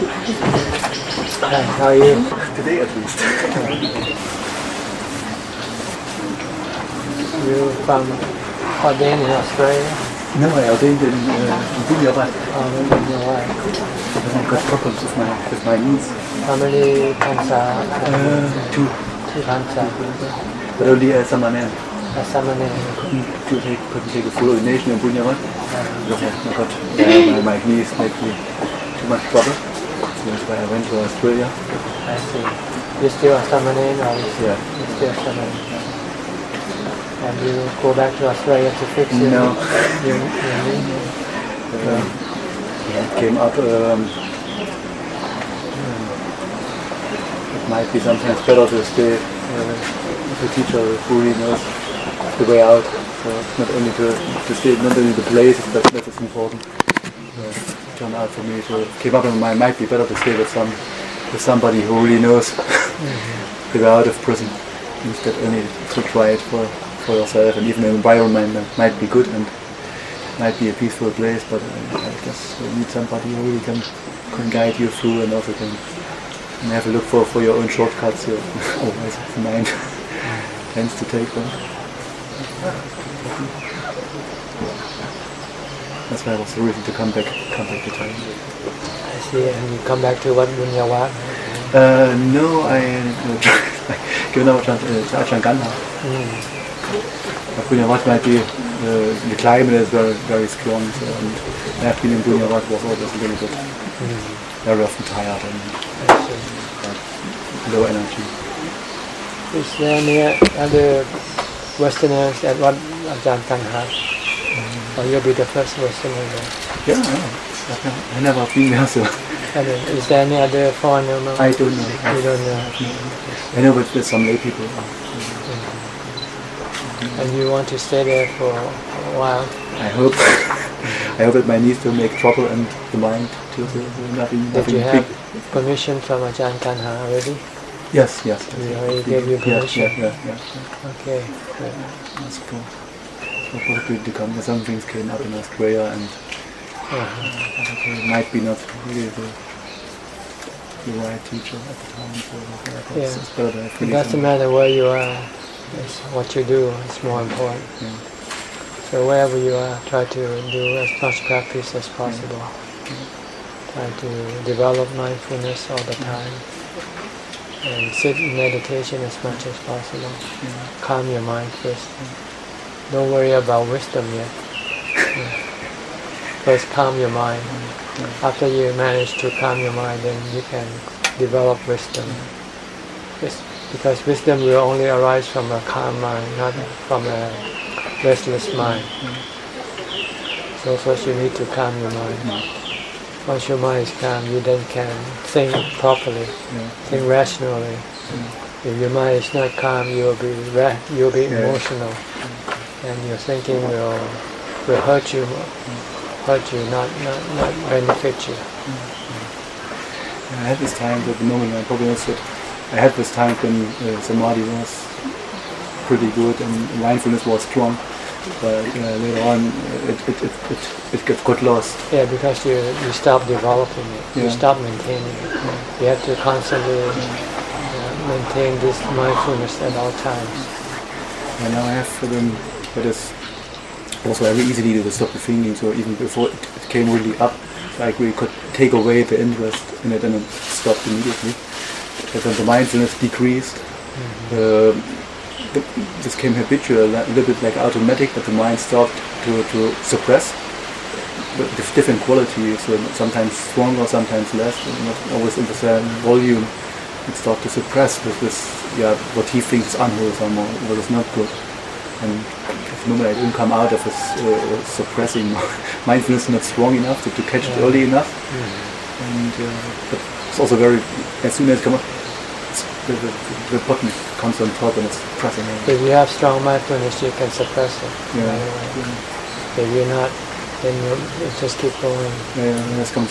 Hi, how are you? Today at least. You from ordained in Australia? No, I ordained in Abhijato. Why? I've got problems with my knees. How many pansa? Two. 2 pansa. But only as a man. As Samane. Couldn't take a full ordination in Abhijato. Because my knees make me too much trouble. So that's why I went to Australia. I see. You still a Samane or Yeah. you still Samane? And you go back to Australia to fix your No. Your knee? It came up. It might be sometimes better to stay with a teacher who really knows the way out. So not only to stay, not only the places, but that is important. It turned out for me to came up in my mind. Might be better to stay with somebody who really knows the way out of prison, instead only to try it for yourself. And even the environment might be good and might be a peaceful place, but I guess you need somebody who really can guide you through and also can have a look for your own shortcuts. You always the mind tends to take them. That's why I was the reason to come back to Thailand. I see. And you come back to Wat Yannasangwararam? No, I given out to Ajahn. Bunyavat might be the climate is very very strong, so and I have been in Bunyavat was always a little bit very often tired and low energy. Is there any other Westerners at Wat Yannasangwararam? Or you'll be the first Westerner there? Yeah, I never been there, so Is there any other foreigner? I don't know. You don't know? I know with some lay people. And you want to stay there for a while? I hope. I hope that my knees don't make trouble and the mind too. So nothing. Did you have big. permission from Ajahn already? Yes. He already gave you permission? Yeah. Okay, good. That's cool. So possibly to come. Some things came up in Australia and it might be not really the right teacher at the time. So it's better to have It doesn't matter where you are. It's what you do is more important. Yeah. So wherever you are, try to do as much practice as possible. Try to develop mindfulness all the time. And sit in meditation as much as possible. Calm your mind first. Don't worry about wisdom yet. First calm your mind. After you manage to calm your mind, then you can develop wisdom. Because wisdom will only arise from a calm mind, not from a restless mind. So first you need to calm your mind. Once your mind is calm, you then can think properly, think rationally. If your mind is not calm, you'll be emotional, and your thinking will hurt you, not benefit you. I had this time at the moment. I probably also I had this time when samadhi was pretty good and mindfulness was strong, but later on it got lost. Yeah, because you stop developing it, you stop maintaining it. You have to constantly maintain this mindfulness at all times. And now I have but it's also very easily to stop the thinking. So even before it came really up, like we could take away the interest in it and it stopped immediately. But then the mindfulness decreased. This came habitual, a little bit like automatic, but the mind started to suppress with different qualities, so sometimes stronger, sometimes less, not always in the same volume. It started to suppress with this, what he thinks is unwholesome or what is not good. And at the moment I didn't come out of this suppressing mindfulness, not strong enough to catch it early enough. And but it's also very, as soon as it comes up, the button comes on top and it's pressing. If you have strong mindfulness, you can suppress it. If you're not, then it just keep going. This comes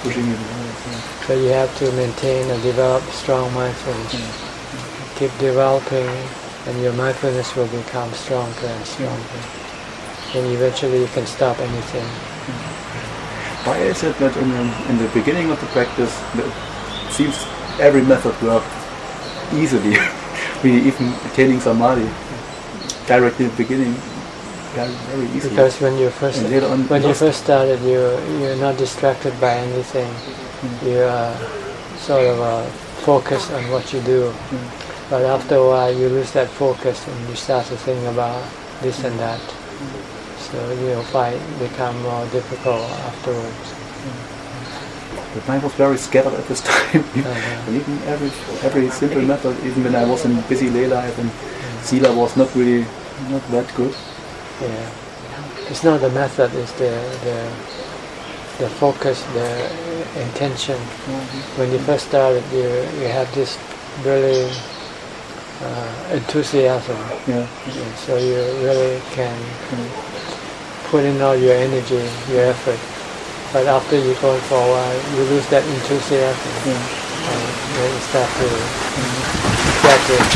pushing you. So you have to maintain and develop strong mindfulness. Keep developing, and your mindfulness will become stronger and stronger. And eventually you can stop anything. Why is it that in the beginning of the practice, it seems every method worked easily? We even attaining samadhi directly in the beginning, very easily. Because when you first started, you're not distracted by anything. You are sort of focused on what you do. But after a while, you lose that focus and you start to think about this and that. So fight become more difficult afterwards. The mind was very scattered at this time. And even every simple method, even when I was in busy lay life and sila was not that good. Yeah, it's not the method; it's the focus, the intention. When you first started, you have this really enthusiasm. So you really can put in all your energy, your effort. But after you go for a while, you lose that enthusiasm, and then you start to get it.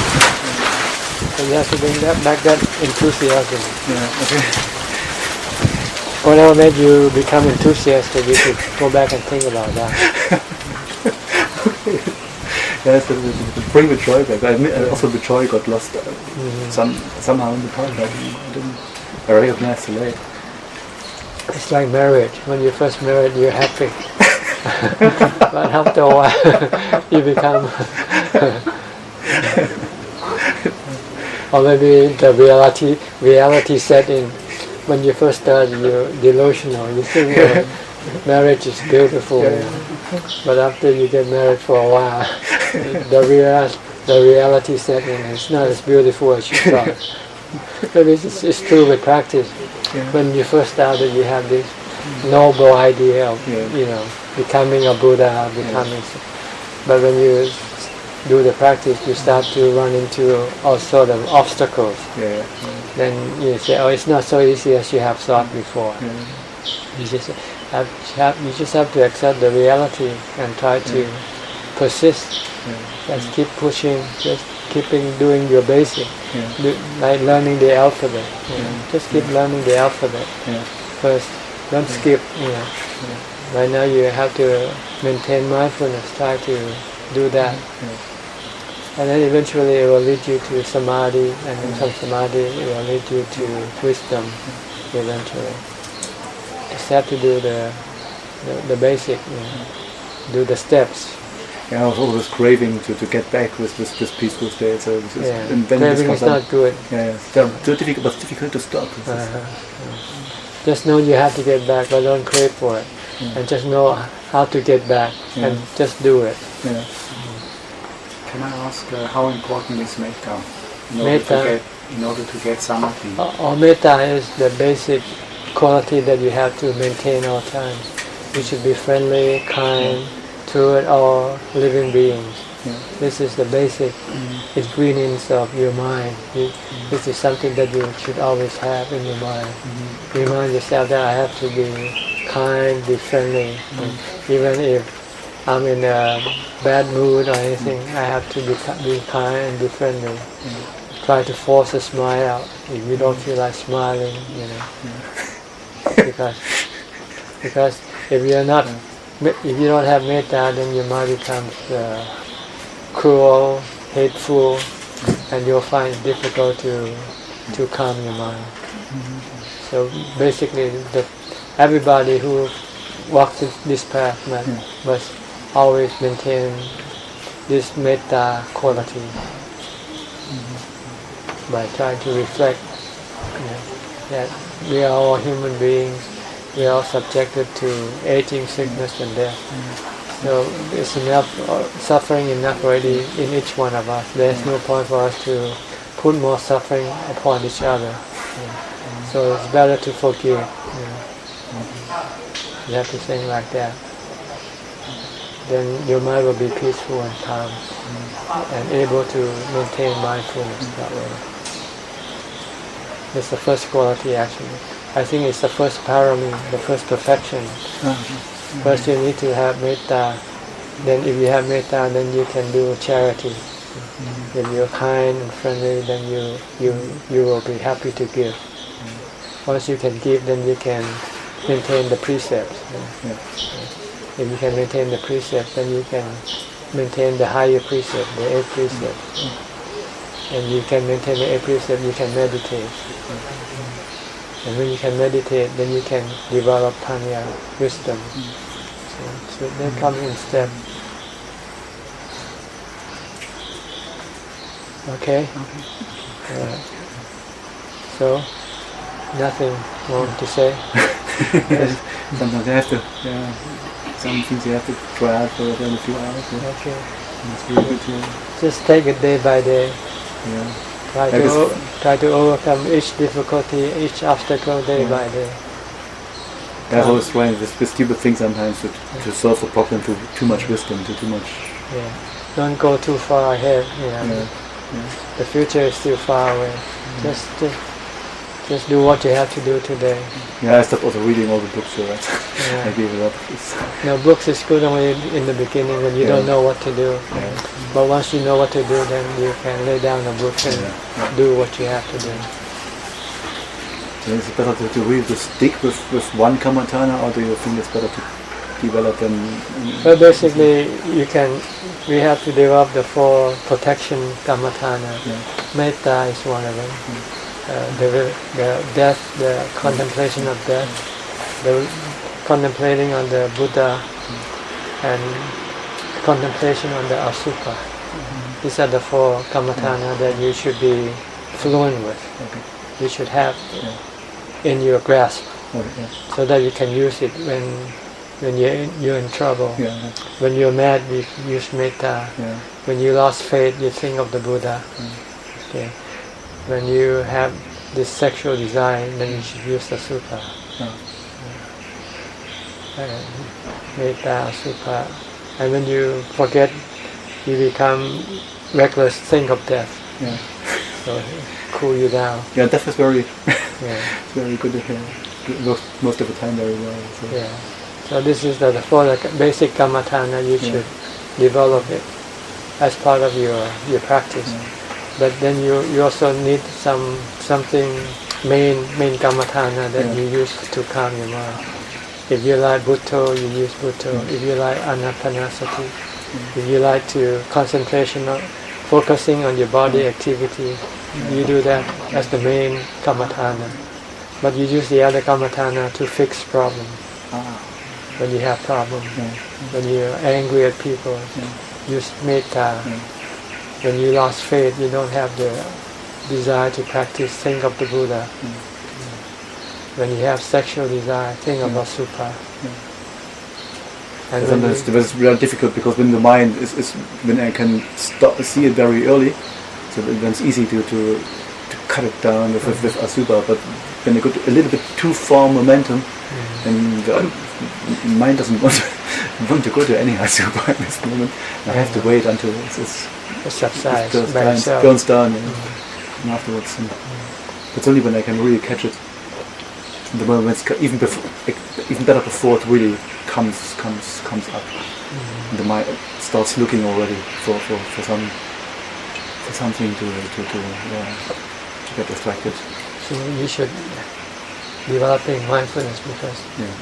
So you have to bring back that enthusiasm. Whatever made you become enthusiastic, you should go back and think about that. Yes, to bring the joy back. Also the joy got lost somehow in the project. I recognize the late. It's like marriage. When you first married, you're happy. But after a while, you become... or maybe the reality set in. When you first start, you're delusional. You think marriage is beautiful. But after you get married for a while, the reality set in. It's not as beautiful as you thought. Maybe it's true with practice. When you first started, you have this noble idea of becoming a Buddha, but when you do the practice, you start to run into all sort of obstacles. Then you say, "Oh, it's not so easy as you have thought before." You just have to accept the reality and try to persist. Just keep pushing. Just doing your basic, like learning the alphabet. Just keep learning the alphabet first. Don't skip. Right now you have to maintain mindfulness. Try to do that, and then eventually it will lead you to samadhi, and then from samadhi it will lead you to wisdom. Eventually, just have to do the basic. Do the steps. I was always craving to get back with this peaceful state. So craving is not good. It's difficult, but it's difficult to stop. Just know you have to get back, but don't crave for it. And just know how to get back, and just do it. Can I ask how important is metta in order to get samadhi? Metta is the basic quality that you have to maintain all times. You should be friendly, kind, toward all living beings. This is the basic ingredients of your mind. This is something that you should always have in your mind. Remind yourself that I have to be kind, be friendly. Even if I'm in a bad mood or anything, I have to be kind and be friendly. Try to force a smile out if you don't feel like smiling, because if you don't have metta, then your mind becomes cruel, hateful, and you'll find it difficult to calm your mind. So basically, everybody who walks this path must always maintain this metta quality by trying to reflect that we are all human beings. We are all subjected to aging, sickness, and death. So it's enough suffering enough already in each one of us. There's no point for us to put more suffering upon each other. So it's better to forgive. You have to think like that. Then your mind will be peaceful and calm, and able to maintain mindfulness that way. That's the first quality, actually. I think it's the first parami, the first perfection. First you need to have metta. Then if you have metta, then you can do charity. If you're kind and friendly, then you will be happy to give. Once you can give, then you can maintain the precepts. Yeah. If you can maintain the precepts, then you can maintain the higher precept, the 8th precept. And you can maintain the 8th precept, you can meditate. And when you can meditate, then you can develop panya, wisdom. So they come in step. Okay? So, nothing more to say? Sometimes you have to, some things you have to try out for a few hours. Yeah. Okay. It's really good to... Just take it day by day. Yeah. Try to overcome each difficulty, each obstacle day by day. I was always trying with stupid things sometimes to solve the problem, too much wisdom, too much... Yeah. Don't go too far ahead, The future is still far away. Just do what you have to do today. Yeah, I stopped also reading all the books, so I gave it up. No, books is good only in the beginning when you don't know what to do. But once you know what to do, then you can lay down the book and do what you have to do. So is it better to really stick with one Kammatthana, or do you think it's better to develop them? Well, basically, we have to develop the 4 protection Kammatthana. Metta is one of them. The death, the contemplation of death, the contemplating on the Buddha, and contemplation on the Asupa. These are the 4 Kammatthana that you should be fluent with. You should have in your grasp, so that you can use it when you're in trouble. When you're mad, you use metta. When you lost faith, you think of the Buddha. Okay. When you have this sexual desire, then you should use the Sutta. Metta, Sutta. And when you forget, you become reckless, think of death. So cool you down. Yeah, death is very, very good to hear. Most of the time very well. So. So this is the 4 basic Kammatthana. You should develop it as part of your practice. But then you also need something main Kammatthana that you use to calm your mind. If you like Bhutto, you use Bhutto. If you like Anapanasati, if you like to concentration on focusing on your body activity, you do that as the main Kammatthana. But you use the other Kammatthana to fix problems. When you have problems, when you're angry at people, use metta. When you lost faith, you don't have the desire to practice, think of the Buddha. When you have sexual desire, think of Asupa. And sometimes it's really difficult because when the mind is when I can see it very early, so then it's easy to cut it down with Asupa. But when you go a little bit too far momentum, and the mind doesn't want to go to any Asupa at this moment, I have to wait until it subsides, goes down, and afterwards. It's only when I can really catch it. The moment it's even better before it really comes up. And the mind starts looking already for something to get distracted. So you should developing mindfulness, because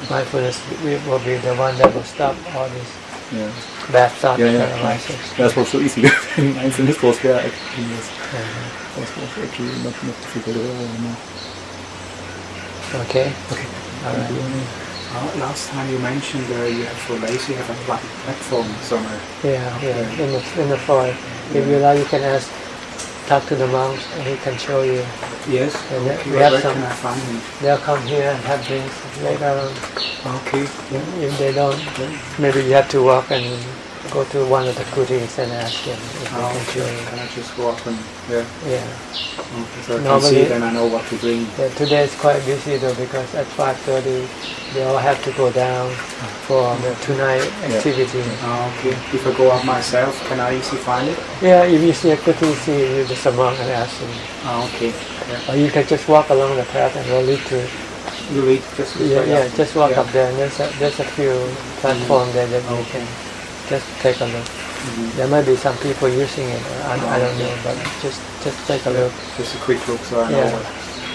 mindfulness will be the one that will stop all these bad thoughts that arises. That's what's so easy. Mindfulness was there. Was actually not difficult at all anymore. Okay. All right. Last time you mentioned you have a platform somewhere. In the forest. If you like, you can talk to the monks, and he can show you. Yes. And where can I find him? They'll come here and have drinks later on. Okay. If they don't, maybe you have to walk and go to one of the kutis and ask them if they can show you. Can I just walk and so I Normally, can see it and I know what to bring. Today is quite busy though, because at 5:30 they all have to go down for the tonight activity. Okay. If I go up myself, can I easily find it? Yeah, if you see a kuti, see you just a monk and ask him. Okay. Or you can just walk along the path and we'll lead to. You lead just. Just walk up there, and there's a few platforms there that you can just take a look. There might be some people using it. I don't know, but just take a look. Just a quick look, so I know what.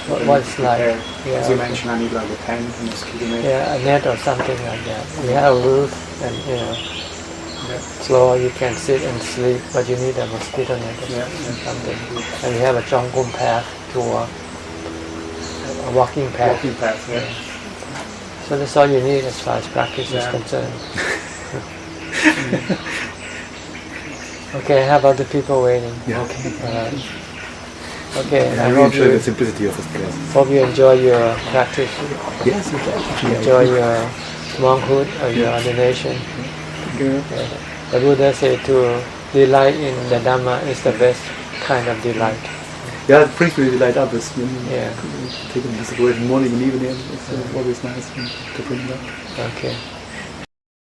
What's like? As you mentioned, I need like a tent and a mosquito net. Yeah, a net or something like that. You have a roof and floor you can sit and sleep, but you need a mosquito net or something. And you have a Chongkum path to walk, a walking path. Walking path, yeah. So that's all you need as far as practice is concerned. Okay, how about the people waiting? Yeah. Okay, I really enjoy the simplicity of this place. Hope you enjoy your practice. Yes, you can. Enjoy your monkhood or your ordination. The Buddha said to delight in the Dhamma is the best kind of delight. Yeah, it brings me to light up. When Yeah. taking this away in the morning and evening, it's always nice to bring that. Okay.